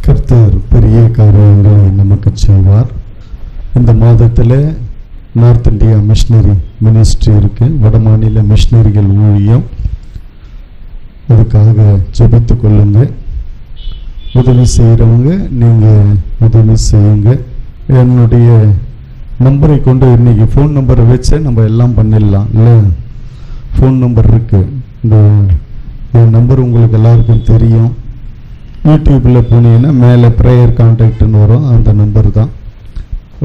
கர்த்தர் பெரிய காரியங்களை நமக்கு செய்வார். இந்த மாதத்தில் நார்த் இந்தியா மிஷனரி மினிஸ்ட்ரி இருக்கு, வடமாநில மிஷனரிகள் ஊழியம். அதுக்காக ஜெபித்து கொள்ளுங்க. உதவி செய்கிறவங்க நீங்கள் உதவி செய்யுங்க. என்னுடைய நம்பரை கொண்டு இன்னைக்கு ஃபோன் நம்பரை வச்சு நம்ம எல்லாம் பண்ணிடலாம் இல்லை? ஃபோன் நம்பர் இருக்கு. இந்த நம்பர் உங்களுக்கு எல்லாருக்கும் தெரியும். யூடியூப்பில் போனீங்கன்னா மேலே ப்ரேயர் கான்டாக்ட்னு வரும், அந்த நம்பர் தான்.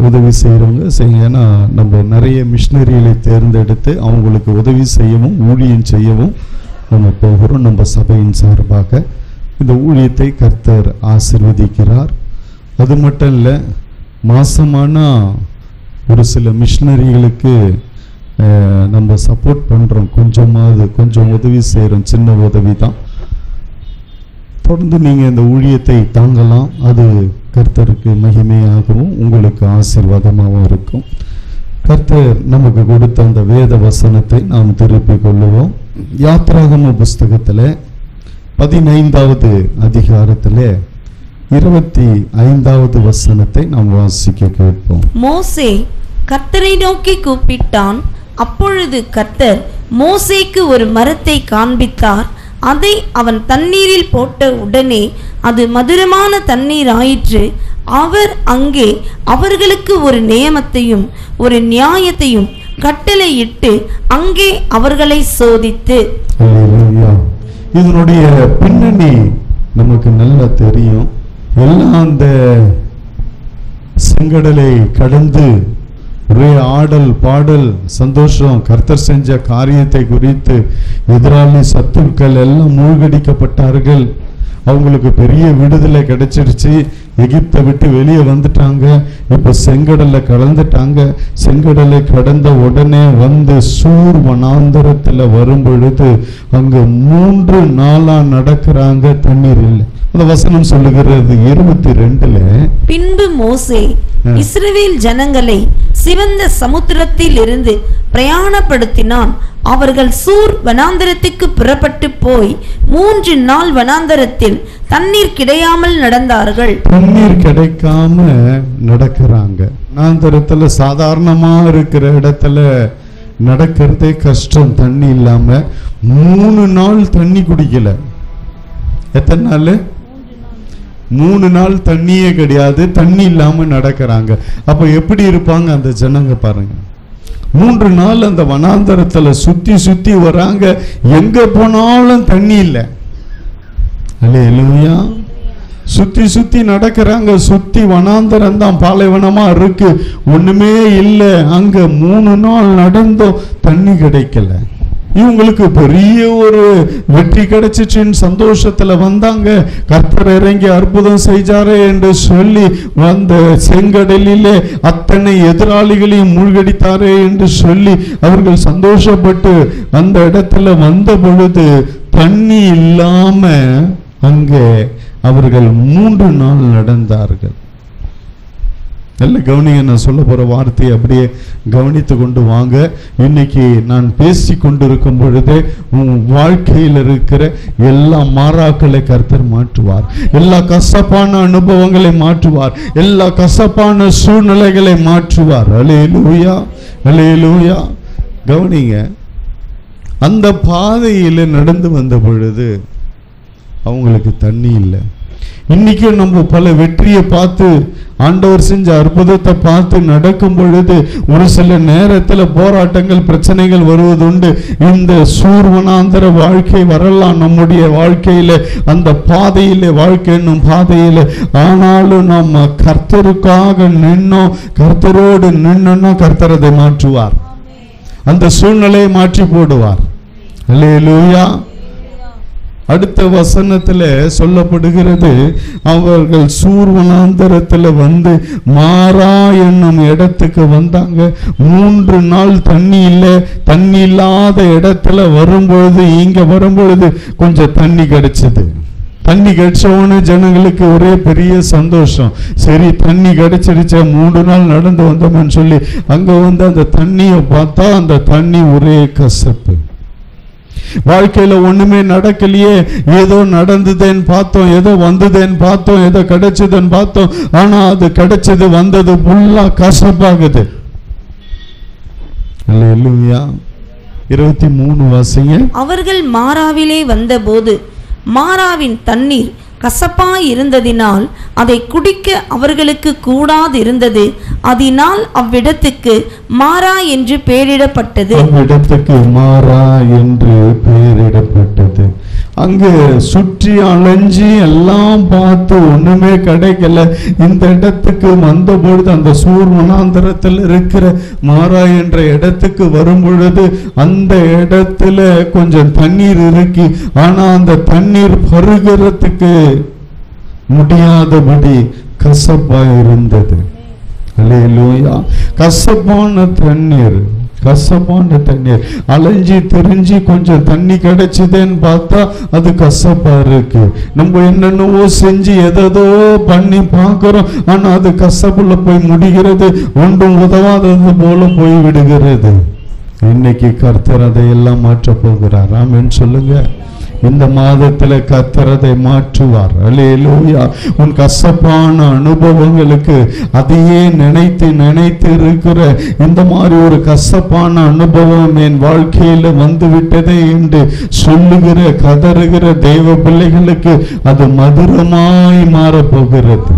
உதவி செய்கிறவங்க செய்யுங்க. ஏன்னா நம்ம நிறைய மிஷனரிகளை தேர்ந்தெடுத்து அவங்களுக்கு உதவி செய்யவும் ஊழியம் செய்யவும் நம்ம போகிறோம். நம்ம சபையின் சார்பாக இந்த ஊழியத்தை கர்த்தர் ஆசீர்வதிக்கிறார். அது மட்டும் இல்லை, மாசமானா ஒரு சில மிஷனரிகளுக்கு நம்ம சப்போர்ட் பண்ணுறோம். கொஞ்சம் உதவி செய்கிறோம், சின்ன உதவி தான். தொடர்ந்து நீங்கள் இந்த ஊழியத்தை தாங்கலாம். அது கர்த்தருக்கு மகிமையாகவும் உங்களுக்கு ஆசீர்வாதமாகவும் இருக்கும். கர்த்தர் நமக்கு கொடுத்த அந்த வேத வசனத்தை நாம் திருப்பிக் கொள்ளுவோம். யாத்ராகம புஸ்தகத்தில் 15வது அதிகாரத்தில் 25வது வசனத்தை நாம் வாசிக்க கேட்போம். மோசே கர்த்தரை நோக்கி கூப்பிட்டான். அப்பொழுது கர்த்தர் மோசேக்கு ஒரு மரத்தை காண்பித்தார். அதை அவன் தண்ணீரில் போட்ட உடனே அது மதுரமான தண்ணீர் ஆயிற்று. அவர் அங்கே அவர்களுக்கு ஒரு நியமத்தையும் ஒரு நியாயத்தையும் கட்டளையிட்டு அங்கே அவர்களை சோதித்து. இதனுடைய பின்னணி நமக்கு நல்லா தெரியும். எல்லாம் அந்த செங்கடலை கடந்து ஒரே ஆடல் பாடல் சந்தோஷம். கர்த்தர் செஞ்ச காரியத்தை குறித்து எதிராளி சத்துருக்கள் எல்லாம் மூழ்கடிக்கப்பட்டார்கள். அவங்களுக்கு பெரிய விடுதலை கிடைச்சிருச்சு. எகிப்தை விட்டு வெளியே வந்துட்டாங்க. இப்போ செங்கடலை கடந்துட்டாங்க. செங்கடலை கடந்த உடனே வந்து சூர் வனாந்தரத்தில் வரும் பொழுது அங்கே 3 நாளா நடக்கிறாங்க, தண்ணீர் இல்லை. அந்த வசனம் சொல்லுகிறது 22ல, பின்பு மோசே இஸ்ரவேல் ஜனங்களை சிவந்த சமுத்திரத்தில் இருந்து பிரயாணப்படுத்தினான். அவர்கள் சூர் வனாந்தரத்துக்கு புறப்பட்டு போய் 3 நாள் வனாந்தரத்தில் தண்ணீர் கிடையாமல் நடந்தார்கள். தண்ணீர் கிடைக்காம நடக்கிறாங்க. வனாந்தரத்துல சாதாரணமா இருக்கிற இடத்துல நடக்கிறதே கஷ்டம். தண்ணி இல்லாம 3 நாள் தண்ணி குடிக்கல. எத்தனை நாள்? 3 நாள் தண்ணியே கிடையாது. தண்ணி இல்லாம நடக்கிறாங்க. அப்ப எப்படி இருப்பாங்க அந்த ஜனங்க பாருங்க. 3 நாள் அந்த வனாந்தரத்துல சுத்தி வராங்க. எங்க போனாலும் தண்ணி இல்லை. அல்லேலூயா. சுத்தி நடக்கிறாங்க. சுத்தி வனாந்தரம் தான், பாலைவனமா இருக்கு, ஒண்ணுமே இல்லை. அங்க 3 நாள் நடந்தோம், தண்ணி கிடைக்கல. இவங்களுக்கு பெரிய ஒரு வெற்றி கிடைச்சிச்சுன்னு சந்தோஷத்துல வந்தாங்க. கர்த்தர் இறங்கி அற்புதம் செய்தாரே என்று சொல்லி வந்த செங்கடலிலே அத்தனை எதிராளிகளையும் மூழ்கடித்தாரே என்று சொல்லி அவர்கள் சந்தோஷப்பட்டு அந்த இடத்துல வந்த பொழுது தண்ணி இல்லாம அங்கே அவர்கள் 3 நாள் நடந்தார்கள். நல்ல கவனிங்க. நான் சொல்ல போற வார்த்தையை அப்படியே கவனித்து கொண்டு வாங்க. இன்னைக்கு நான் பேசி கொண்டிருக்கும் பொழுதே உன் வாழ்க்கையில் இருக்கிற எல்லா மாறாக்களை கர்த்தர் மாற்றுவார். எல்லா கசப்பான அனுபவங்களை மாற்றுவார். எல்லா கசப்பான சூழ்நிலைகளை மாற்றுவார். அல்லேலூயா, அல்லேலூயா. கவனிங்க. அந்த பாதையில் நடந்து வந்த பொழுது அவங்களுக்கு தண்ணி இல்லை. இன்னைக்கு நம்ம பல வெற்றியை பார்த்து ஆண்டவர் செஞ்ச அற்புதத்தை பார்த்து நடக்கும் பொழுது ஒரு சில நேரத்தில் போராட்டங்கள் பிரச்சனைகள் வருவதுண்டு. இந்த சூர்வனாந்தர வாழ்க்கை வரலாம் நம்முடைய வாழ்க்கையில, அந்த பாதையில, வாழ்க்கை என்னும் பாதையில. ஆனாலும் நம்ம கர்த்தருக்காக நின்னோம், கர்த்தரோடு நின்னோம்னா கர்த்தர் அதை மாற்றுவார். அந்த சூழ்நிலையை மாற்றி போடுவார். அல்லேலூயா. அடுத்த வசனத்துல சொல்லப்படுகிறது, அவர்கள் சூர்வனாந்தரத்துல வந்து மாறா என்னும் இடத்துக்கு வந்தாங்க. 3 நாள் தண்ணி இல்லை. தண்ணி இல்லாத இடத்துல வரும்பொழுது, இங்க வரும்பொழுது கொஞ்சம் தண்ணி கிடைச்சது. தண்ணி கிடைச்சவொன்னு ஜனங்களுக்கு ஒரே பெரிய சந்தோஷம். சரி தண்ணி கிடைச்சிருச்ச, 3 நாள் நடந்து வந்தோம்னு சொல்லி அங்க வந்து அந்த தண்ணியை பார்த்தா அந்த தண்ணி ஒரே கசப்பு. வாழ்க்கையில ஒண்ணுமே நடக்கலையே, ஏதோ நடந்ததுன்னு பார்த்தோம், ஏதோ வந்ததுன்னு பார்த்தோம், ஏதோ கிடைச்சதுன்னு பார்த்தோம், ஆனா அது கிடைச்சது வந்தது ஃபுல்லா கசப்பாகுது. அல்லேலூயா. 23 வாசிங்க. அவர்கள் மாராவிலே வந்தபோது மாராவின் தண்ணீர் கசப்பாய் இருந்ததினால் அதை குடிக்க அவர்களுக்கு கூடாதிருந்தது. அதனால் அவ்விடத்துக்கு மாரா என்று பெயரிடப்பட்டது. அவ்விடத்துக்கு மாரா என்று பெயரிடப்பட்டது. அங்கு சுற்றி அலைஞ்சி எல்லாம் பார்த்து ஒண்ணுமே கிடைக்கல. இந்த இடத்துக்கு வந்த பொழுது அந்த சூர் வனாந்தரத்தில் இருக்கிற மாரா என்ற இடத்துக்கு வரும் பொழுது அந்த இடத்துல கொஞ்சம் தண்ணீர் இருக்கு. ஆனா அந்த தண்ணீர் பருகிறதுக்கு முடியாதபடி கசப்பா இருந்தது. அல்லேலூயா. கசப்பான தண்ணீர், கசப்பான தண்ணீர். அலைஞ்சி திரிஞ்சு கொஞ்சம் தண்ணி கிடைச்சதுன்னு பார்த்தா அது கசப்பா இருக்கு. நம்ம என்னென்னவோ செஞ்சு எதோ பண்ணி பார்க்கிறோம், ஆனா அது கசப்புல போய் முடிகிறது, ஒன்றும் உதவாதது போல போய் விடுகிறது. இன்னைக்கு கர்த்தர் அதையெல்லாம் மாற்ற போகிறார். ஆமென் சொல்லுங்க. இந்த மாதத்துல கர்த்தர் அதை மாற்றுவார். அல்லேலூயா. உன் கசப்பான அனுபவங்களுக்கு அதையே நினைத்து நினைத்து இருக்கிற இந்த மாதிரி ஒரு கசப்பான அனுபவம் என் வாழ்க்கையில வந்து விட்டதே என்று சொல்லுகிற கதறுகிற தெய்வ பிள்ளைகளுக்கு அது மதுரமாய் மாறப்போகிறது.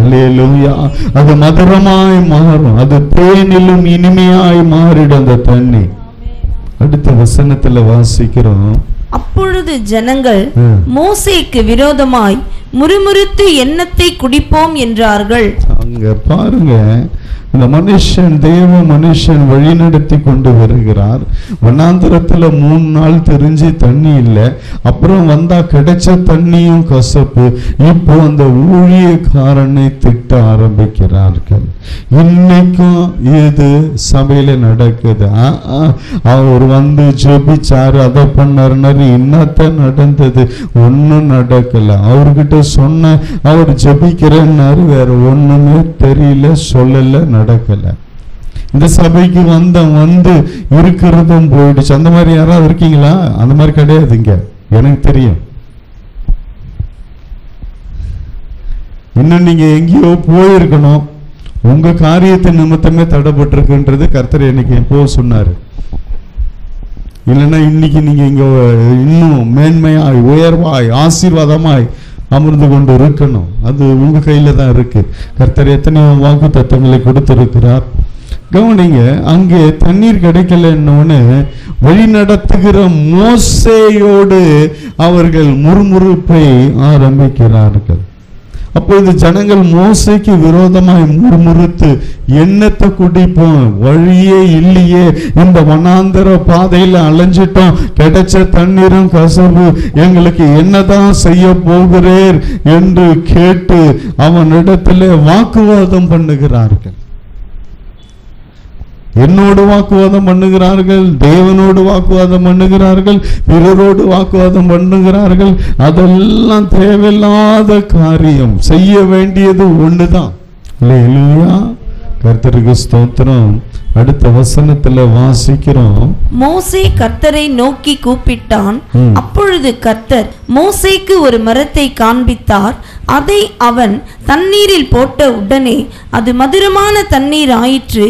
அல்லேலூயா. அது மதுரமாய் மாறும். அது தேனிலும் இனிமையாய் மாறிடும் அந்த தண்ணி. அடுத்த வசனத்துல வாசிக்கிறோம். அப்பொழுது ஜனங்கள் மோசேக்கு விரோதமாய் முறுமுறுத்து எண்ணத்தை குடிப்போம் என்றார்கள். அங்க பாருங்க, இந்த மனுஷன் தேவ மனுஷன் வழி நடத்தி கொண்டு வருகிறார். வனாந்திரத்துல 3 நாள் தெரிஞ்சு தண்ணி இல்லை. அப்புறம் வந்தா கிடைச்ச தண்ணியும் கசப்பு. இப்போ அந்த ஊழியக்காரனை திட்ட ஆரம்பிக்கிறார்கள். இன்னைக்கும் இது சபையில நடக்குது. அவர் வந்து ஜெபிச்சாரு, அதை பண்ணாருனாரு, என்னத்த நடந்தது? ஒன்னும் நடக்கல. அவர்கிட்ட சொன்ன, அவர் ஜெபிக்கிறேன்னாரு, வேற ஒண்ணுமே தெரியல, சொல்லல, நடக்கல. இந்த சபைக்கு வந்து இருக்கிறதும் போயிடுச்சு. அந்த மாதிரி யாராவது இருக்கீங்களா? அந்த மாதிரி கிடையாதுங்க, எனக்கு தெரியும். இன்னும் நீங்க எங்கேயோ போயிருக்கணும், உங்க காரியத்தின் நிமித்தமே தடைப்பட்டிருக்குன்றது கர்த்தர் எனக்கு எப்போ சொன்னாரு. இல்லைன்னா இன்னைக்கு நீங்க இங்க இன்னும் மேன்மையாய் உயர்வாய் ஆசீர்வாதமாய் அமர்ந்து கொண்டு இருக்கணும். அது உங்க கையில தான் இருக்கு. கர்த்தர் எத்தனையோ வாக்கு தத்தங்களை கொடுத்திருக்கிறார். கவனிங்க, அங்கே தண்ணீர் கிடைக்கலன்னு வழி நடத்துகிற மோசேயோடு அவர்கள் முறுமுறுப்பை ஆரம்பிக்கிறார்கள். அப்பொழுது ஜனங்கள் மோசேக்கு விரோதமாய் முறுமுறுத்து, எண்ணத்தை குடிப்போம், வழியே இல்லையே, இந்த வனாந்தர பாதையில அலைஞ்சிட்டோம், கிடைச்ச தண்ணீரும் கசப்பு, எங்களுக்கு என்னதான் செய்ய போகிறேர் என்று கேட்டு அவனிடத்திலே வாக்குவாதம் பண்ணுகிறார்கள். என்னோடு வாக்குவாதம் பண்ணுகிறார்கள், தேவனோடு வாக்குவாதம் பண்ணுகிறார்கள், பிறரோடு வாக்குவாதம் பண்ணுகிறார்கள். அதெல்லாம் தேவையில்லாத காரியம். செய்ய வேண்டியது ஒண்ணுதான். அல்லேலூயா. கர்த்தருக்கு ஸ்தோத்திரம். அடுத்த வசனத்துல வாசிக்கிறோம். மோசே கர்த்தரை நோக்கி கூப்பிட்டான். அப்பொழுது கர்த்தர் மோசேக்கு ஒரு மரத்தை காண்பித்தார். அதை அவன் தண்ணீரில் போட்ட உடனே அது மதுரமான தண்ணீர் ஆயிற்று.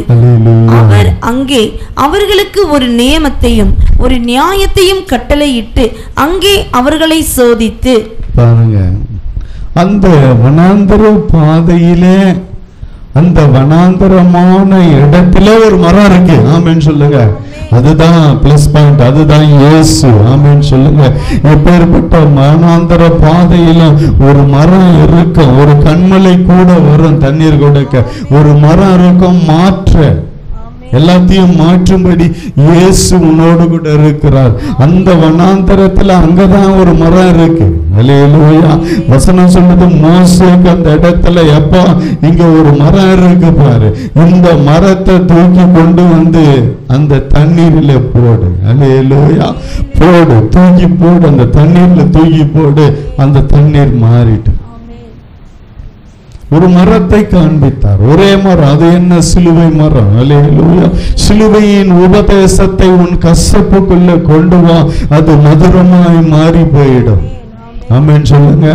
அவர் அங்கே அவர்களுக்கு ஒரு நியமத்தையும் ஒரு நியாயத்தையும் கட்டளையிட்டு அங்கே அவர்களை சோதித்து, பாருங்க, அந்த வனாந்தர பாதையிலே, அந்த வனாந்தரமான இடத்துல ஒரு மரம் இருக்கு. ஆமென் சொல்லுங்க. அதுதான் பிளஸ் பாயிண்ட், அதுதான் இயேசு. ஆமென் சொல்லுங்க. எப்பேற்பட்ட வனாந்தர பாதையில ஒரு மரம் இருக்கும். ஒரு கண்மலை கூட வரும் தண்ணீர் கொடுக்க. ஒரு மரம் இருக்கும் மாற்ற. எல்லாத்தையும் மாற்றும்படி இயேசு உன்னோடு கூட இருக்கிறார். அந்த வனாந்தரத்துல அங்கதான் ஒரு மரம் இருக்கு. அல்லேலூயா. வசனம் சொல்லுது, மோசேக்கு அந்த இடத்துல எப்பா இங்க ஒரு மரம் இருக்கு பாரு, இந்த மரத்தை தூக்கி கொண்டு வந்து அந்த தண்ணீரில போடு. அல்லேலூயா. போடு, தூக்கி போடு, அந்த தண்ணீர்ல தூக்கி போடு. அந்த தண்ணீர் மாறிட்டு ஒரு மரத்தை காண்பித்தார். ஒரே மரம், அது என்ன? சிலுவை மரம். அல்லேலூயா. சிலுவையின் உபதேசத்தை உன் கசப்புக்குள்ள கொண்டு வா, அது மதுரமாய் மாறி போயிடும். ஆமென் சொல்லுங்க.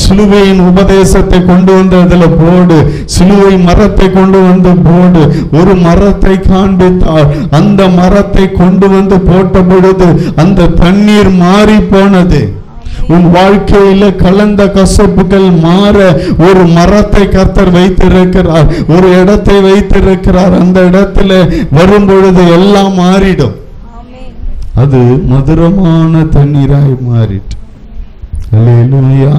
சிலுவையின் உபதேசத்தை கொண்டு வந்து அதுல போடு, சிலுவை மரத்தை கொண்டு வந்து போடு. ஒரு மரத்தை காண்பித்தார். அந்த மரத்தை கொண்டு வந்து போட்ட பொழுது அந்த தண்ணீர் மாறி போனது. உன் வாழ்க்கையில கலந்த கசப்புகள் மாற ஒரு மரத்தை கர்த்தர் வைத்திருக்கிறார், ஒரு இடத்தை வைத்திருக்கிறார். அந்த இடத்துல வரும் பொழுது எல்லாம் மாறிடும். அது மதுரமான தண்ணீராய் மாறிட்டு. அல்லேலூயா.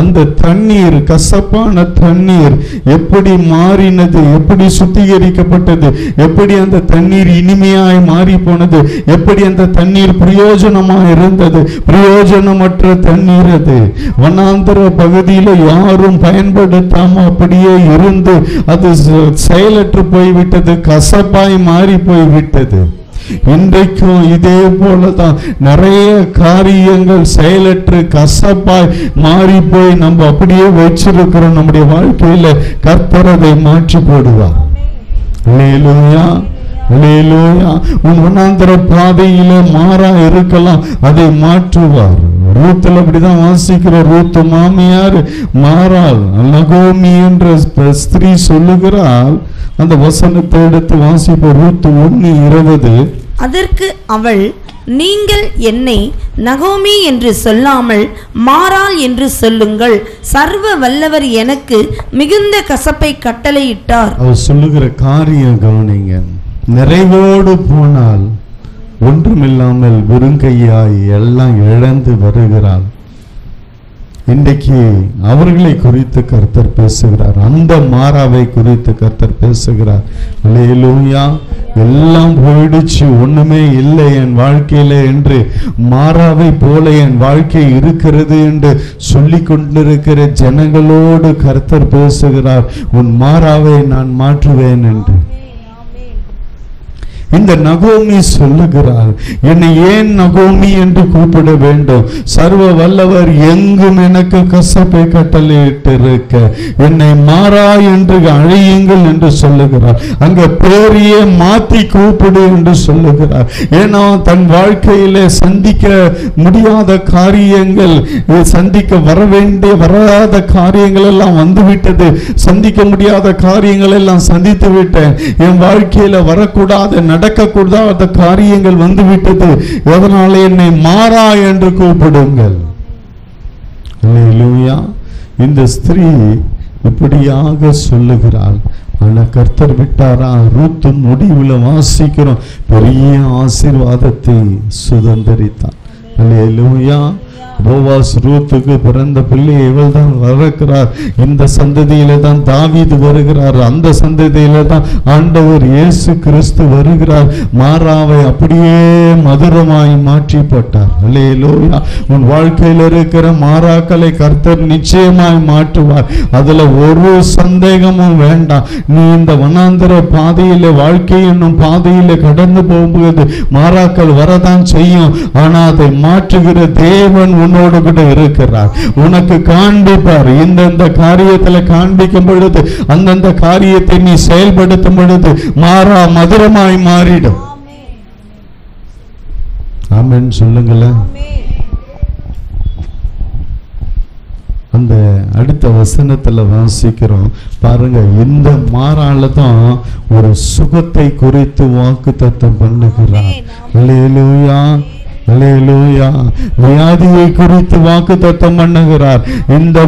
அந்த தண்ணீர், கசப்பான தண்ணீர் எப்படி மாறினது, எப்படி சுத்திகரிக்கப்பட்டது, எப்படி அந்த தண்ணீர் இனிமையாய் மாறி போனது, எப்படி அந்த தண்ணீர் பிரயோஜனமாய் இருந்தது. பிரயோஜனமற்ற தண்ணீர் அது. வனாந்தர பகுதியில யாரும் பயன்படுத்தாம அப்படியே இருந்து அது செயலற்று போய்விட்டது, கசப்பாய் மாறி போய்விட்டது. இன்றைக்கும் இதே போலதான் நிறைய காரியங்கள் செயலற்று கசப்பாய் மாறி போய் நம்ம அப்படியே வச்சிருக்கிறோம். நம்முடைய வாழ்க்கையில கர்த்தர் அதை மாற்றி போடுவார். அல்லேலூயா. அல்லேலூயா. உன் வனாந்தர பாதையில மாறா இருக்கலாம், அதை மாற்றுவார். ரூத்துல அப்படிதான் வாசிக்கிற. ரூத்து மாமியார் மாறாள். நகோமி என்ற ஸ்திரீ சொல்லுகிறாள். அந்த வசனத்தை எடுத்து வாசிப்போம். ரூத்து 1:20. அதற்கு அவள், நீங்கள் என்னை நகோமி என்று சொல்லாமல் மாறாள் என்று சொல்லுங்கள், சர்வ வல்லவர் எனக்கு மிகுந்த கசப்பை கட்டளையிட்டார். அவர் சொல்லுகிற காரியம் கவனிங்க. நிறைவோடு போனால் ஒன்றுமில்லாமல் வெறுங்கையாய் எல்லாம் இழந்து வருகிறாள். இன்றைக்கு அவர்களை குறித்து கர்த்தர் பேசுகிறார். அந்த மாறாவை குறித்து கர்த்தர் பேசுகிறார். அல்லேலூயா. எல்லாம் போயிடுச்சு, ஒண்ணுமே இல்லை என் வாழ்க்கையில என்று, மாறாவை போல என் வாழ்க்கை இருக்கிறது என்று சொல்லி கொண்டிருக்கிற ஜனங்களோடு கர்த்தர் பேசுகிறார். உன் மாறாவை நான் மாற்றுவேன் என்று. இந்த நகோமி சொல்லுகிறார், என்னை ஏன் நகோமி என்று கூப்பிட வேண்டும்? சர்வ வல்லவர் எங்கும் எனக்கு கசப்பை கட்டளையிட்டிருக்க என்னை மாறா என்று அழையுங்கள் என்று சொல்லுகிறார். அங்க பேரையே மாத்தி கூப்பிடு என்று சொல்லுகிறார். ஏன்னா தன் வாழ்க்கையில சந்திக்க முடியாத காரியங்கள், சந்திக்க வராத காரியங்கள் எல்லாம் வந்துவிட்டது. சந்திக்க முடியாத காரியங்கள் எல்லாம் சந்தித்து விட்டேன். என் வாழ்க்கையில வரக்கூடாத, நடக்கக்கூடாத காரியங்கள் வந்துவிட்டது. அதனால என்னை மாறா என்று கூப்பிடுங்கள். அல்லேலூயா. இந்த ஸ்திரீ இப்படியாக சொல்லுகிறாள். ஆனா கர்த்தர் விட்டாரா? ரூத்து முடிவுல வாசிக்கிறோம், பெரிய ஆசீர்வாதத்தை சுதந்தரித்தார். அல்லேலூயா. போவாஸ் ரூத்துக்கு பிறந்த பிள்ளை இவள் தான் வளர்க்கிறார். இந்த சந்ததியில தான் தாவீது வருகிறார். அந்த சந்ததியில தான் ஆண்டவர் இயேசு கிறிஸ்து வருகிறார். மாறாவை அப்படியே மதுரமாய் மாற்றி போட்டார். அல்லேலூயா. உன் வாழ்க்கையில் இருக்கிற மாறாக்களை கர்த்தர் நிச்சயமாய் மாற்றுவார். அதுல ஒரு சந்தேகமும் வேண்டாம். நீ இந்த வனாந்தர பாதையில, வாழ்க்கை என்னும் பாதையில கடந்து போகும்போது மாறாக்கள் வரதான் செய்யும். ஆனா அதை மாற்றுகிற தேவன் உன்னோடு கூட இருக்கிறார். உனக்கு காண்பிப்பார். இந்த காரியத்தில் காண்பிக்கும் பொழுது, அந்தந்த காரியத்தை நீ செயல்படுத்தும் பொழுது மாறா மதுரமாய் மாறிடும். ஆமென் சொல்லுங்களேன். அந்த அடுத்த வசனத்துல வாசிக்கிறோம் பாருங்க. இந்த மாறால தான் ஒரு சுகத்தை குறித்து வாக்குத்தத்தம் பண்ணுகிறார். அல்லேலூயா. அல்லேலூயா. வியாதியை குறித்து வாக்குத்தத்தம் பண்ணுகிறார். இந்த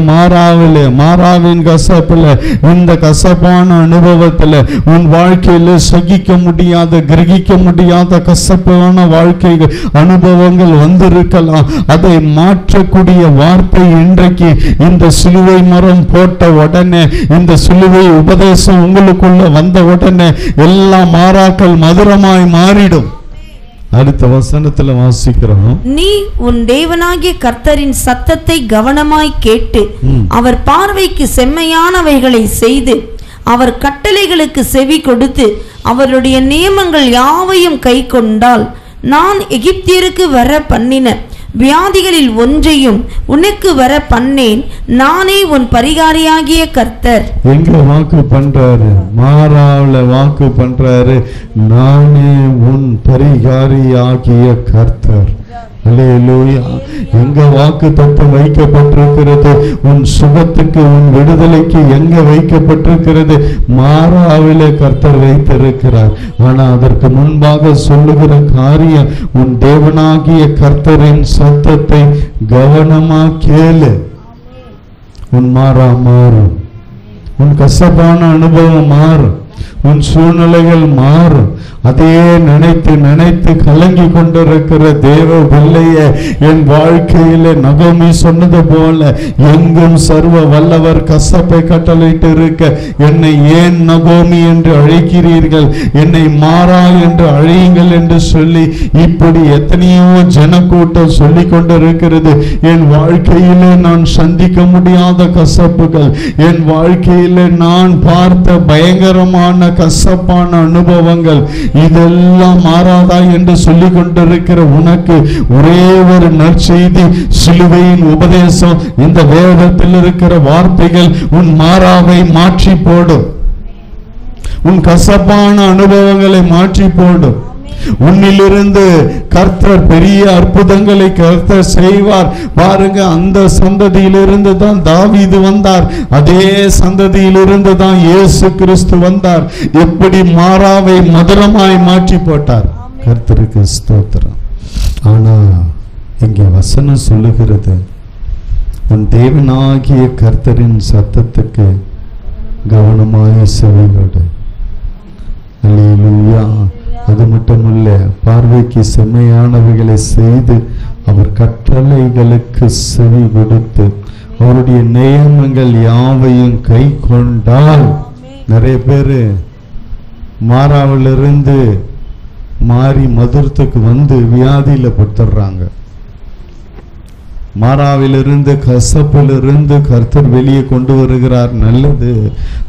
மாறாவின் கசப்புல, இந்த கசப்பான அனுபவத்துல உன் வாழ்க்கையில சகிக்க முடியாத, கிரகிக்க முடியாத கசப்பான வாழ்க்கை அனுபவங்கள் வந்திருக்கலாம். அதை மாற்றக்கூடிய வார்த்தை இன்றைக்கு இந்த சிலுவை மரம் போட்ட உடனே, இந்த சிலுவை உபதேசம் உங்களுக்குள்ள வந்த உடனே எல்லா மாறாக்கள் மதுரமாய் மாறிடும். அடுத்த வசனத்துல வாசிக்கிறோம், நீ உன் தேவனாகிய கர்த்தரின் சத்தத்தை கவனமாய் கேட்டு அவர் பார்வைக்கு செம்மையானவைகளை செய்து அவர் கட்டளைகளுக்கு செவி கொடுத்து அவருடைய நியமங்கள் யாவையும் கை கொண்டால் நான் எகிப்தியருக்கு வர பண்ணின வியாதிகளில் ஒன்றையும் உனக்கு வர பண்ணேன். நானே உன் பரிகாரியாகிய கர்த்தர். எங்க வாக்கு பண்றாரு? மாறாவுல வாக்கு பண்றாரு, நானே உன் பரிகாரியாகிய கர்த்தர். அல்லேலூயா. எங்க வாக்கு தத்தம் வைக்கப்பட்டிருக்கிறது? உன் சுகத்துக்கு, உன் விடுதலைக்கு எங்க வைக்கப்பட்டிருக்கிறது? மாறாவிலே கர்த்தர் வைத்திருக்கிறார். ஆனா அதற்கு முன்பாக சொல்லுகிற காரியம், உன் தேவனாகிய கர்த்தரின் சத்தத்தை கவனமா கேளு. உன் மாறா மாறும், உன் கசப்பான அனுபவம் மாறும், உன் சூழ்நிலைகள் மாறும். அதையே நினைத்து நினைத்து கலங்கி கொண்டிருக்கிற தேவ பிள்ளைய, என் வாழ்க்கையில நகோமி சொன்னது போல, எங்கும் சர்வ வல்லவர் கசப்பை கட்டளையிட்டு இருக்க என்னை ஏன் நகோமி என்று அழைக்கிறீர்கள், என்னை மாறா என்று அழையுங்கள் என்று சொல்லி இப்படி எத்தனையோ ஜனக்கூட்டம் சொல்லி கொண்டிருக்கிறது. என் வாழ்க்கையிலே நான் சந்திக்க முடியாத கசப்புகள், என் வாழ்க்கையிலே நான் பார்த்த பயங்கரமான கசப்பான அனுபவங்கள், இதெல்லாம் மாறாதா என்று சொல்லிக் கொண்டிருக்கிற உனக்கு ஒரே ஒரு நற்செய்தி, சிலுவையின் உபதேசம், இந்த வேதத்தில் இருக்கிற வார்த்தைகள் உன் மாறாவை மாற்றி போடும். உன் கசப்பான அனுபவங்களை மாற்றி போடும். உன்னிலிருந்து கர்த்தர் பெரிய அற்புதங்களை கர்த்தர் செய்வார். பாருங்க, அந்த சந்ததியிலிருந்து தான் தாவீது வந்தார், அதே சந்ததியிலிருந்து தான் இயேசு கிறிஸ்து வந்தார். எப்படி மாறாவை மதுரமாய் மாற்றி போட்டார். கர்த்தருக்கு ஸ்தோத்திரம். ஆனா இங்கே வசனம் சொல்லுகிறது, உன் தேவனாகிய கர்த்தரின் சத்தத்துக்கு கவனமாய் செவிகொடு. அல்லேலூயா. அது மட்டுமல்ல, பார்வைக்கு செம்மையானவைகளை செய்து அவர் கட்டளைகளுக்கு செவி கொடுத்து அவருடைய நியமங்கள் யாவையும் கை கொண்டால். நிறைய பேரு மாறாவிலிருந்து மாறி மதுரத்துக்கு வந்து வியாதியில படுத்துறாங்க. மாறாவிலிருந்து, கசப்பிலிருந்து கர்த்தர் வெளியே கொண்டு வருகிறார், நல்லது.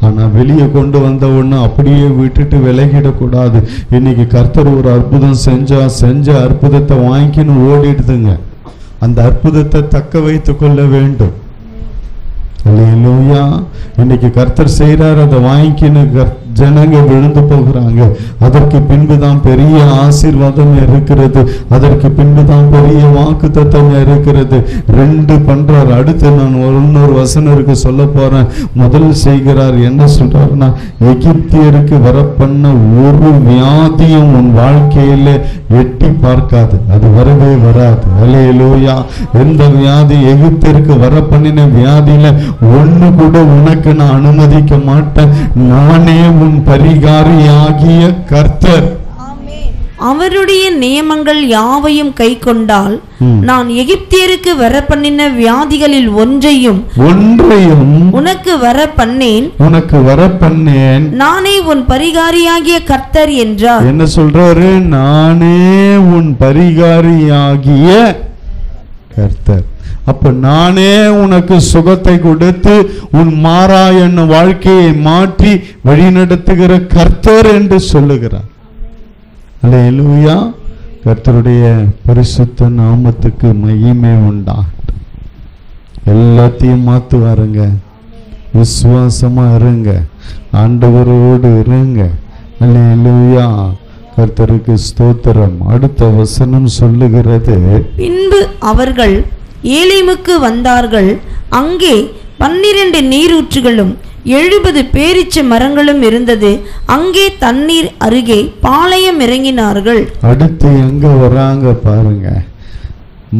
ஆனா வெளியே கொண்டு வந்த உடனே அப்படியே விட்டுட்டு விலகிடக்கூடாது. இன்னைக்கு கர்த்தர் ஒரு அற்புதம் செஞ்ச அற்புதத்தை வாங்கின்னு ஓடிடுதுங்க. அந்த அற்புதத்தை தக்க வைத்துக் கொள்ள வேண்டும். அல்லேலூயா. இன்னைக்கு கர்த்தர் செய்யறார், அதை வாங்கின்னு ஜனங்க விழுந்து போகிறாங்க. அதற்கு பின்புதான் பெரிய ஆசீர்வாதம் இருக்கிறது, அதற்கு பின்புதான் பெரிய வாக்குத்தத்தம் இருக்கிறது. ரெண்டு பண்றார். அடுத்து நான் இன்னொரு வசனருக்கு சொல்ல போறேன். முதல் செய்கிறார், என்ன சொல்றாருன்னா, எகிப்தியருக்கு வர பண்ண ஒரு வியாதியும் உன் வாழ்க்கையில எட்டி பார்க்காது, அது வரவே வராது. அல்லேலூயா. எந்த வியாதி எகிப்தியருக்கு வர பண்ணின வியாதியில ஒண்ணு கூட உனக்கு நான் அனுமதிக்க மாட்டேன். நானே உன் பரிகாரியாகிய கர்த்தர். அவருடைய நியமங்கள் யாவையும் கை கொண்டால் நான் எகிப்தியருக்கு வர பண்ணின வியாதிகளில் ஒன்றையும் உனக்கு வர பண்ணேன். நானே உன் பரிகாரியாகிய கர்த்தர் என்றார். என்ன சொல்றாரு? நானே உன் பரிகாரியாகிய கர்த்தர். அப்ப நானே உனக்கு சுகத்தை கொடுத்து உன் மாறா என்னும் வாழ்க்கையை மாற்றி வழிநடத்துகிற கர்த்தர் என்று சொல்லுகிறார். அல்லேலூயா. கர்த்தருடைய பரிசுத்த நாமத்துக்கு மகிமை உண்டாகட்டும். எல்லாத்தையும் மாத்துவாருங்க. விசுவாசமா இருங்க, ஆண்டவரோடு இருங்க. அல்லேலூயா. கர்த்தருக்கு ஸ்தோத்திரம். அடுத்த வசனம் சொல்லுகிறது, பின்பு அவர்கள் ஏலிமுக்கு வந்தார்கள். அங்கே 12 நீரூற்றுகளும் 70 பேரீச்ச மரங்களும் இருந்தது. அங்கே தண்ணீர் அருகே பாளையம் இறங்கினார்கள். அடுத்து எங்க வராங்க பாருங்க.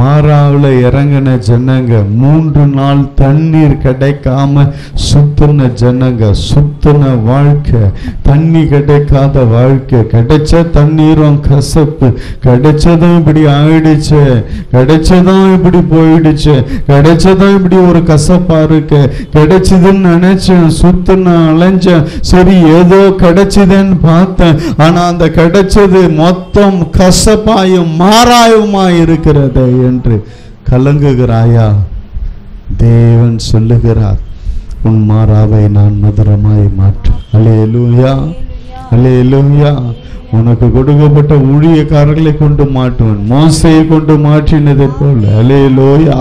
மாறாவில் இறங்கின ஜனங்க 3 நாள் தண்ணீர் கிடைக்காம சுத்தின ஜனங்க, சுத்தின வாழ்க்கை, தண்ணி கிடைக்காத வாழ்க்கை, கிடைச்ச தண்ணீரும் கசப்பு, கிடைச்சதும் இப்படி ஆயிடுச்சு, கிடைச்சதும் இப்படி போயிடுச்சு, கிடைச்சதும் இப்படி ஒரு கசப்பா இருக்கு, கிடைச்சதுன்னு நினைச்சேன், சுத்தின அலைஞ்சேன், சரி ஏதோ கிடைச்சதுன்னு பார்த்தேன், ஆனா அந்த கிடைச்சது மொத்தம் கசப்பாயும் மாறாயுமா இருக்கிறது என்று கலங்குகிறாயா? தேவன் சொல்லுகிறார், உன் மாறாவை நான் மதுரமாய் மாற்று. அல்லேலூயா, அல்லேலூயா. உனக்கு கொடுக்கப்பட்ட ஊழியக்காரர்களை கொண்டு மாட்டுவன், மோசையை கொண்டு மாற்றினதை போல. அல்லேலூயா,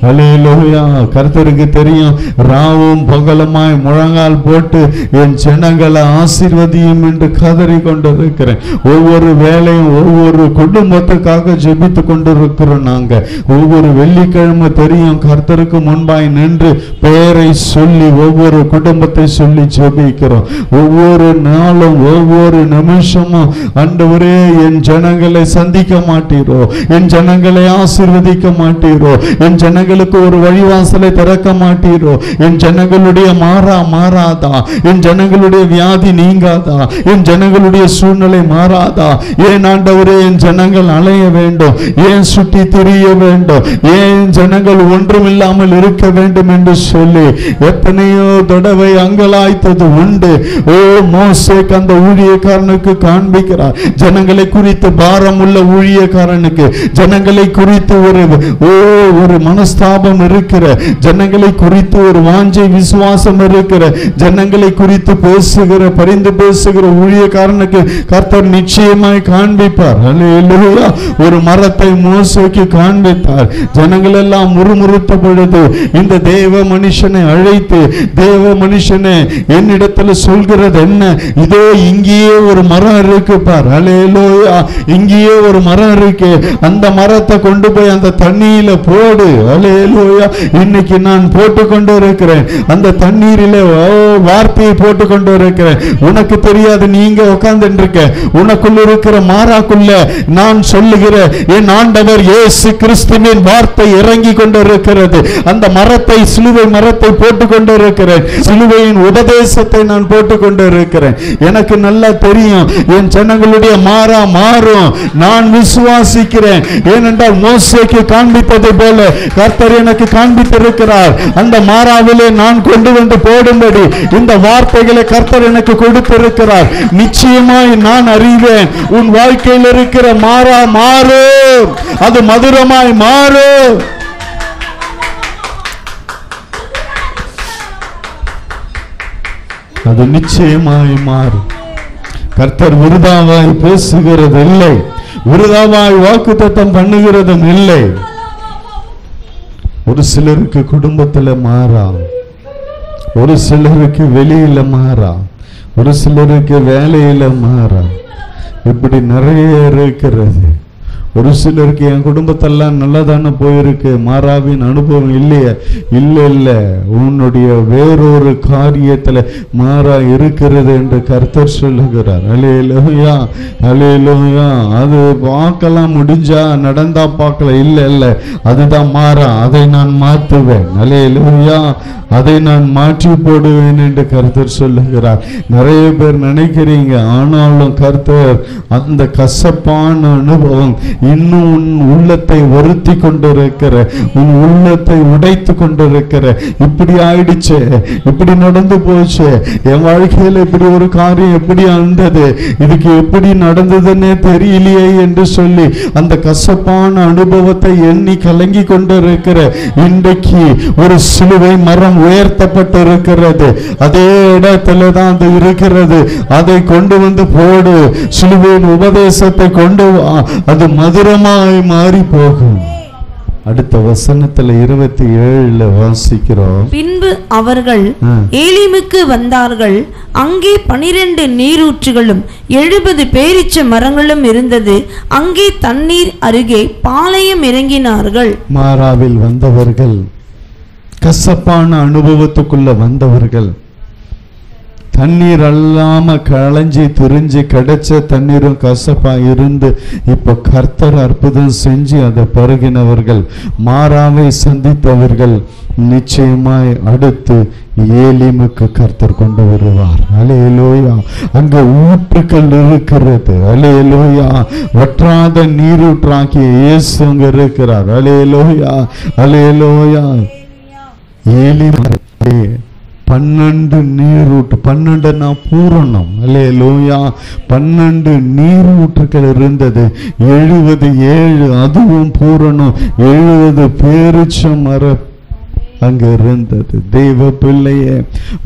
அல்லேலூயா. கர்த்தருக்கு தெரியும், ராவும் பகலுமாய் முழங்கால் போட்டு என் ஜனங்களை ஆசீர்வதியும் என்று கதறி கொண்டிருக்கிறேன். ஒவ்வொரு வேலையும் ஒவ்வொரு குடும்பத்துக்காக ஜெபித்து கொண்டிருக்கிறோம். நாங்க ஒவ்வொரு வெள்ளிக்கிழமை தெரியும், கர்த்தருக்கு முன்பாய் நின்று பெயரை சொல்லி ஒவ்வொரு குடும்பத்தை சொல்லி ஜெபிக்கிறோம். ஒவ்வொரு நாளும் ஒவ்வொரு நிமிஷமும், ஆண்டவரே என் ஜனங்களை சந்திக்க மாட்டீரோ, என் ஜனங்களை ஆசீர்வதிக்க மாட்டீரோ, என் ஜனங்களுக்கு ஒரு வழிவாசலை திறக்க மாட்டீரோ, என் ஜனங்களுடைய மாறாதா, என் ஜனங்களுடைய வியாதி நீங்காதா, என் ஜனங்களுடைய சூழ்நிலை மாறாதா, ஏன் ஆண்டவரே என் ஜனங்கள் அலைய வேண்டும், ஏன் சுற்றி திரிய வேண்டும், ஏன் ஜனங்கள் ஒன்றுமில்லாமல் இருக்க வேண்டும் என்று சொல்லி எத்தனையோ தடவை அங்கலாய்த்தது உண்டு. ஓ மோசேக்கு அந்த ஊழியக்காரனுக்கு காண்பிக்கிறார், ஜனங்களை குறித்து பாரம் உள்ள ஊழியக்காரனுக்கு, ஜனங்களை குறித்து ஒரு மனஸ்தாபம் இருக்கிற, ஜனங்களை குறித்து ஒரு வாஞ்சை விசுவாசம் இருக்கிற, ஜனங்களை குறித்து பேசுகிற, பரிந்து பேசுகிற ஊழியக்காரனுக்கு கர்த்தர் நிச்சயமாய் காண்பிப்பார். அல்லேலூயா. ஒரு மரத்தை மோசேக்கு காண்பித்தார். ஜனங்கள் எல்லாம் முறுமுறுத்த பொழுது இந்த தேவ மனுஷனை அழைத்து, தேவ மனுஷனை என்னிடத்துல சொல்கிறது என்ன, இதோ இங்கேயே ஒரு மரம் இருக்கு பார். அல்லேலூயா. இங்கேயே ஒரு மரம் இருக்கு, அந்த மரத்தை கொண்டு போய் அந்த தண்ணீரில போடு. அல்லேலூயா. இன்னைக்கு நான் போட்டு கொண்டு இருக்கிறேன், அந்த தண்ணீரில வார்த்தையை போட்டு கொண்டு இருக்கிறேன். உனக்கு தெரியாது, நீங்க உட்கார்ந்து இருக்க, உனக்குள்ள இருக்கிற மாறாக்குள்ள நான் சொல்லுகிற என் ஆண்டவர் இயேசு கிறிஸ்துவின் வார்த்தை இறங்கி கொண்டு இருக்கிறது. அந்த மரத்தை, சிலுவை மரத்தை போட்டு கொண்டு இருக்கிறேன், சிலுவையின் உபதேசத்தை நான் போட்டு கொண்டு இருக்கிறேன். எனக்கு நல்லா தெரியும், என் ஜனங்களுடைய மாறும், நான் விசுவாசிக்கிறேன். ஏனென்றால் மோசேக்கு காண்பித்ததை போல கர்த்தர் எனக்கு காண்பித்திருக்கிறார். அந்த மாறாவிலே நான் கொண்டு வந்து போடும்படி இந்த வார்த்தைகளை கர்த்தர் எனக்கு கொடுத்திருக்கிறார். நிச்சயமாய் நான் அறிவேன், உன் வாழ்க்கையில் இருக்கிற மாறும், அது மதுரமாய் மாறும். அது நிச்சயமாய் மாறும். கர்த்தர் விருதாவாய் பேசுகிறது இல்லை, விருதாவாய் வாக்குத்தத்தம் பண்ணுகிறதும் இல்லை. ஒரு சிலருக்கு குடும்பத்தில் மாறா, ஒரு சிலருக்கு வெளியில மாறா, ஒரு சிலருக்கு வேலையில மாறா, இப்படி நிறைய இருக்கிறது. ஒரு சிலருக்கு என் குடும்பத்தெல்லாம் நல்லதானே போயிருக்கு, மாறாவின் அனுபவம் இல்லையே. இல்லை, உன்னுடைய வேறொரு காரியத்துல மாறா இருக்கிறது என்று கர்த்தர் சொல்லுகிறார். அல்லேலூயா, அல்லேலூயா. அது பார்க்கலாம், முடிஞ்சா நடந்தா பார்க்கலாம். இல்லை, அதுதான் மாறா, அதை நான் மாற்றுவேன். அல்லேலூயா, அதை நான் மாற்றி போடுவேன் என்று கர்த்தர் சொல்லுகிறார். நிறைய பேர் நினைக்கிறீங்க, ஆனாலும் கர்த்தர் அந்த கசப்பான அனுபவம் இன்னும் உன் உள்ளத்தை வருத்தி கொண்டிருக்கிற, உன் உள்ளத்தை உடைத்து கொண்டிருக்கிற, இப்படி ஆயிடுச்சு, இப்படி நடந்து போச்சு, என் வாழ்க்கையில் இப்படி ஒரு காரியம் எப்படி வந்தது, இதுக்கு எப்படி நடந்ததுன்னே தெரியலையே என்று சொல்லி அந்த கசப்பான அனுபவத்தை எண்ணி கலங்கி கொண்டிருக்கிற, இன்றைக்கு ஒரு சிலுவை மரம் உயர்த்தப்பட்டு இருக்கிறது. அதே இடத்துல தான் அது இருக்கிறது. அதை கொண்டு வந்து போடு, சிலுவையின் உபதேசத்தை கொண்டு வா, அது மதுரமாய் மாறி போகும். அடுத்த வசனத்துல 27 வாசிக்கிறோம். பின்பு அவர்கள் ஏலிமுக்கு வந்தார்கள். அங்கே 12 நீரூற்றுகளும் 70 பேரீச்ச மரங்களும் இருந்தது. அங்கே தண்ணீர் அருகே பாளையம் இறங்கினார்கள். மாறாவில் வந்தவர்கள், கசப்பான அனுபவத்துக்குள்ள வந்தவர்கள், தண்ணீர் அல்லாம களைஞ்சி திரிஞ்சு கிடைச்ச தண்ணீரும் கசப்பா இருந்து இப்போ கர்த்தர் அற்புதம் செஞ்சு அதை பருகினவர்கள், மாறாவை சந்தித்தவர்கள் நிச்சயமாய் அடுத்து ஏலிமுக்கு கர்த்தர் கொண்டு வருவார். அல்லேலூயா. அங்க ஊற்றுக்கள் இருக்கிறது. அல்லேலூயா. வற்றாத நீரூற்றாக்கிய இயேசு அங்க இருக்கிறார். அல்லேலூயா. அல்லேலூயா. ஏலிமு 12 நீரூற்று, 12 பூரணம். அல்லேலூயா. 12 நீரூற்றுக்கள் இருந்தது. 77 அதுவும் பூரணம். 70 பேரிச்ச மர அங்க இருந்தது. தெய்வ பிள்ளையே,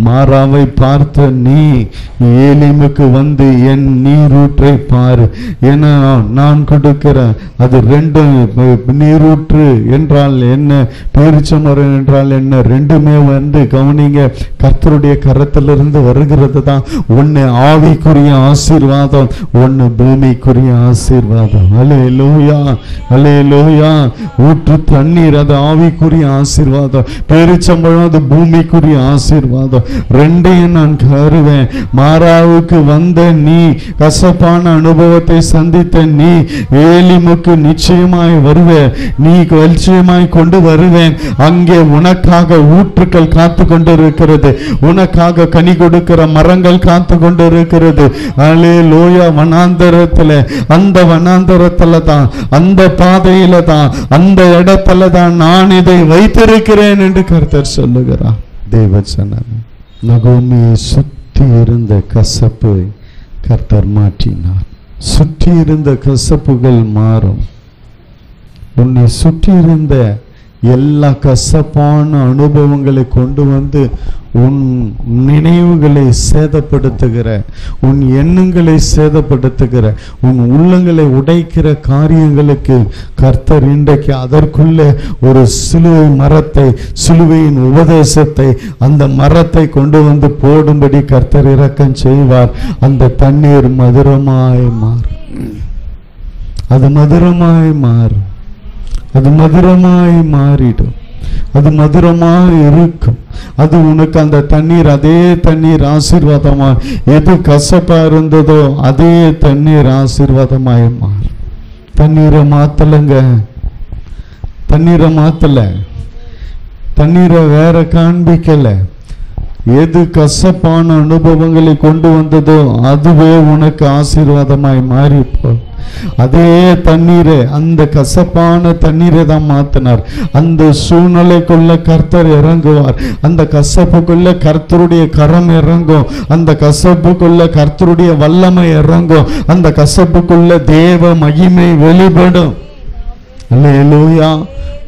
மாறாவை பார்த்த நீ ஏலிமுக்கு வந்து என் நீரூற்றை பாரு, ஏன்னா நான் கொடுக்கிறேன். அது 2 நீரூற்று என்றால் என்ன, பேரிச்சமரம் என்றால் என்ன, ரெண்டுமே வந்து கவனிங்க, கர்த்தருடைய கரத்திலிருந்து வருகிறது தான். ஒன்னு ஆவிக்குரிய ஆசீர்வாதம், ஒன்னு பூமிக்குரிய ஆசீர்வாதம். அல்லேலூயா. அல்லேலூயா. ஊற்று தண்ணீர் அது ஆவிக்குரிய ஆசீர்வாதம், பேரிச்சம்பழம் அது பூமிக்குரிய ஆசீர்வாதம். ரெண்டையும் நான் கருவேன். மாறாவுக்கு வந்த நீ, கசப்பான அனுபவத்தை சந்தித்த நீ ஏலிமுக்கு நிச்சயமாய் வருவேன். நீ நிச்சயமாய் கொண்டு வருவேன். அங்கே உனக்காக ஊற்றுக்கள் காத்து கொண்டு இருக்கிறது, உனக்காக கனி கொடுக்கிற மரங்கள் காத்து கொண்டு இருக்கிறது. அல்லேலூயா. வனாந்தரத்துல, அந்த வனாந்தரத்துல தான், அந்த பாதையில தான், அந்த இடத்துல தான் நான் இதை வைத்திருக்கிறேன் என்று கர்த்தர் சொல்லுகிறார். தேவசனம். நகோமியை சுற்றி இருந்த கசப்பு கர்த்தர் மாற்றினார். சுற்றி இருந்த கசப்புகள் மாறும். உன்னை சுற்றி இருந்த எல்லா கசப்பான அனுபவங்களை கொண்டு வந்து உன் நினைவுகளை சேதப்படுத்துகிற, உன் எண்ணங்களை சேதப்படுத்துகிற, உன் உள்ளங்களை உடைக்கிற காரியங்களுக்கு கர்த்தர் இன்றைக்கு அதற்குள்ள ஒரு சிலுவை மரத்தை, சிலுவையின் உபதேசத்தை, அந்த மரத்தை கொண்டு வந்து போடும்படி கர்த்தர் இரக்கம் செய்வார். அந்த தண்ணீர் மதுரமாய் மாறும். அது மதுரமாய் மாறும். அது மதுரமாய் மாறிடும். அது மதுரமாய் இருக்கும். அது உனக்கு அந்த தண்ணீர், அதே தண்ணீர் ஆசீர்வாதமாய், எது கசப்பா இருந்ததோ அதே தண்ணீர் ஆசீர்வாதமாய் மாறும். தண்ணீரை மாத்தலங்க, தண்ணீரை மாத்தல, தண்ணீரை வேற காண்பிக்கல. எது கசப்பான அனுபவங்களை கொண்டு வந்ததோ அதுவே உனக்கு ஆசீர்வாதமாய் மாறிப்போ. அதே தண்ணீரை, அந்த கசப்பான தண்ணீரை தான் மாத்தினார். அந்த சூழ்நிலைக்குள்ள கர்த்தர் இறங்குவார். அந்த கசப்புக்குள்ள கர்த்தருடைய கரம் இறங்கும். அந்த கசப்புக்குள்ள கர்த்தருடைய வல்லமை இறங்கும். அந்த கசப்புக்குள்ள தேவ மகிமை வெளிப்படும். அல்லேலூயா.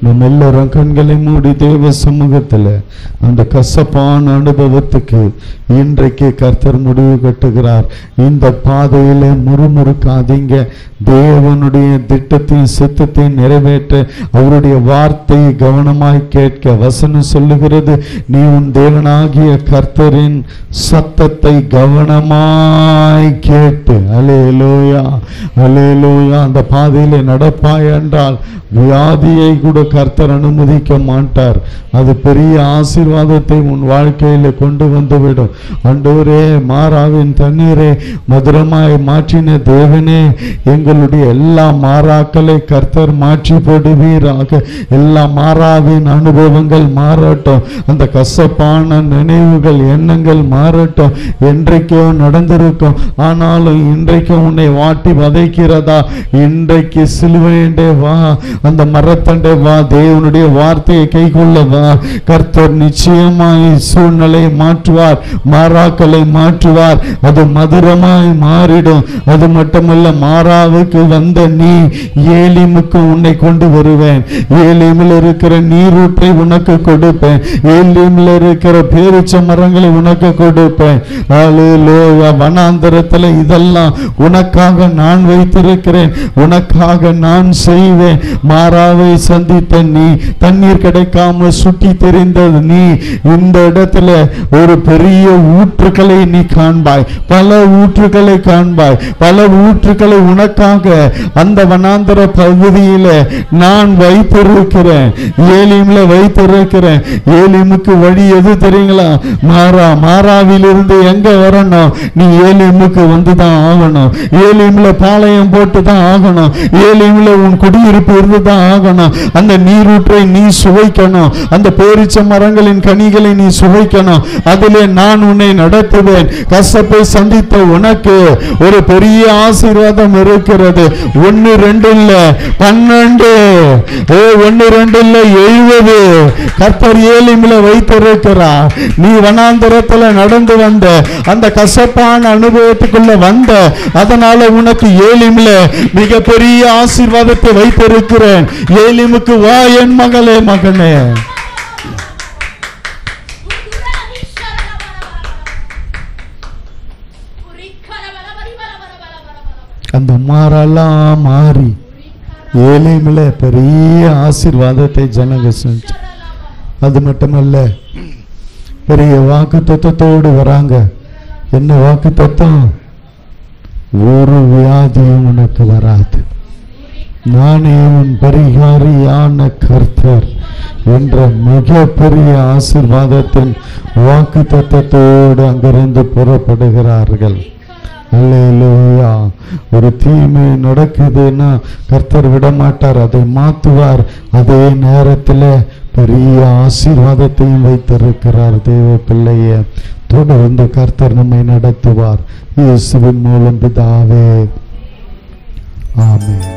நம்ம எல்லாரும் கண்களை மூடி தேவ சமூகத்தில் அந்த கசப்பான அனுபவத்துக்கு இன்றைக்கு கர்த்தர் முடிவு கட்டுகிறார். இந்த பாதையில முறுமுறுக்காதீங்க. தேவனுடைய திட்டத்தையும் சித்தத்தையும் நிறைவேற்ற அவருடைய வார்த்தையை கவனமாய் கேட்க வசனம் சொல்லுகிறது, நீ உன் தேவனாகிய கர்த்தரின் சத்தத்தை கவனமாய் கேட்டு, அல்லேலூயா அல்லேலூயா, அந்த பாதையில நடப்பாய் என்றால் வியாதியை கூட கர்த்தர் அனுமதிக்க மாட்டார். அது பெரிய ஆசீர்வாதத்தை உன் வாழ்க்கையில கொண்டு வந்துவிடும். ஆண்டவரே, மாறாவின் தண்ணீரை மதுரமாய் மாற்றின தேவனே, எங்களுடைய எல்லா மாறாக்களை கர்த்தர் மாற்றி போடுவீராக. எல்லா மாறாவின் அனுபவங்கள் மாறட்டும். அந்த கசப்பான நினைவுகள், எண்ணங்கள் மாறட்டும். என்றைக்கோ நடந்திருக்கும், ஆனாலும் இன்றைக்கும் உன்னை வாட்டி வதைக்கிறதா? இன்றைக்கு சிலுவையண்டே வா, அந்த மரத்தண்டே வா, தேவனுடைய வார்த்தையை கை கொள்ள வா. கர்த்தர் நிச்சயமாய் சூழ்நிலை மாற்றுவார், மாறாக்களை மாற்றுவார். அது மதுரமாய் மாறிடும். அது மட்டுமல்ல, மாறாவுக்கு வந்த நீ ஏலிமுக்கு உன்னை கொண்டு வருவேன். ஏலிமில் இருக்கிற நீரூற்றை உனக்கு கொடுப்பேன். ஏலிமில் இருக்கிற பேரிச்ச மரங்களை உனக்கு கொடுப்பேன். அல்லேலூயா. வனாந்தரத்தில் இதெல்லாம் உனக்காக நான் வைத்திருக்கிறேன், உனக்காக நான் செய்வேன். மாறாவை சந்தித்த ஜெபித்த நீ, தண்ணீர் கிடைக்காம சுட்டி தெரிந்தது நீ, இந்த இடத்துல ஒரு பெரிய ஊற்றுக்களை நீ காண்பாய், பல ஊற்றுக்களை காண்பாய், பல ஊற்றுக்களை உனக்காக அந்த வனாந்தர பகுதியில நான் வைத்திருக்கிறேன், ஏலிம்ல வைத்திருக்கிறேன். ஏலிமுக்கு வழி எது தெரியுங்களா? மாறாவிலிருந்து எங்க வரணும்? நீ ஏலிமுக்கு வந்துதான் ஆகணும். ஏலிம்ல பாளையம் போட்டு தான் ஆகணும். ஏலிம்ல உன் குடியிருப்பு இருந்துதான் ஆகணும். அந்த நீரூற்றை நீ சுவைக்கணும். அந்த பேரிச்ச மரங்களின் கனிகளை நீ சுவைக்கணும். அதிலே நான் உன்னை நடத்துவேன். கசப்பை சந்தித்த உனக்கு ஒரு பெரிய ஆசீர்வாதம் இருக்கிறது. 1 2 இல்ல 12, 1 2 இல்ல 70 கர்த்தர் ஏலிமில வைத்திருக்கிறார். நீ வனாந்தரத்துல நடந்து வந்த அந்த கசப்பான அனுபவத்துக்குள்ள வந்த, அதனால உனக்கு ஏலிமில மிகப்பெரிய ஆசீர்வாதத்தை வைத்திருக்கிறேன். ஏலிமுக்கு வா என் மகளே, மகனே. அந்த மாறெல்லாம் மாறி ஏலிமில பெரிய ஆசீர்வாதத்தை ஜனங்க செஞ்சு, அது மட்டுமல்ல பெரிய வாக்கு தத்துவத்தோடு வராங்க. என்ன வாக்கு தத்துவம்? ஒரு வியாதியும் உனக்கு வராது, நானே உன் பரிகாரியான கர்த்தர் என்ற மிகப்பெரிய ஆசீர்வாதத்தின் வாக்கு தத்துவத்தோடு அங்கிருந்து புறப்படுகிறார்கள். அல்லேலூயா. ஒரு தீமை நடக்குதுன்னா கர்த்தர் விட மாட்டார், அதை மாற்றுவார். அதே நேரத்தில் பெரிய ஆசீர்வாதத்தையும் வைத்திருக்கிறார். தேவ பிள்ளையே, தொடர்ந்து கர்த்தர் நம்மை நடத்துவார். இயேசுவின் மூலம் பிதாவே, ஆமென்.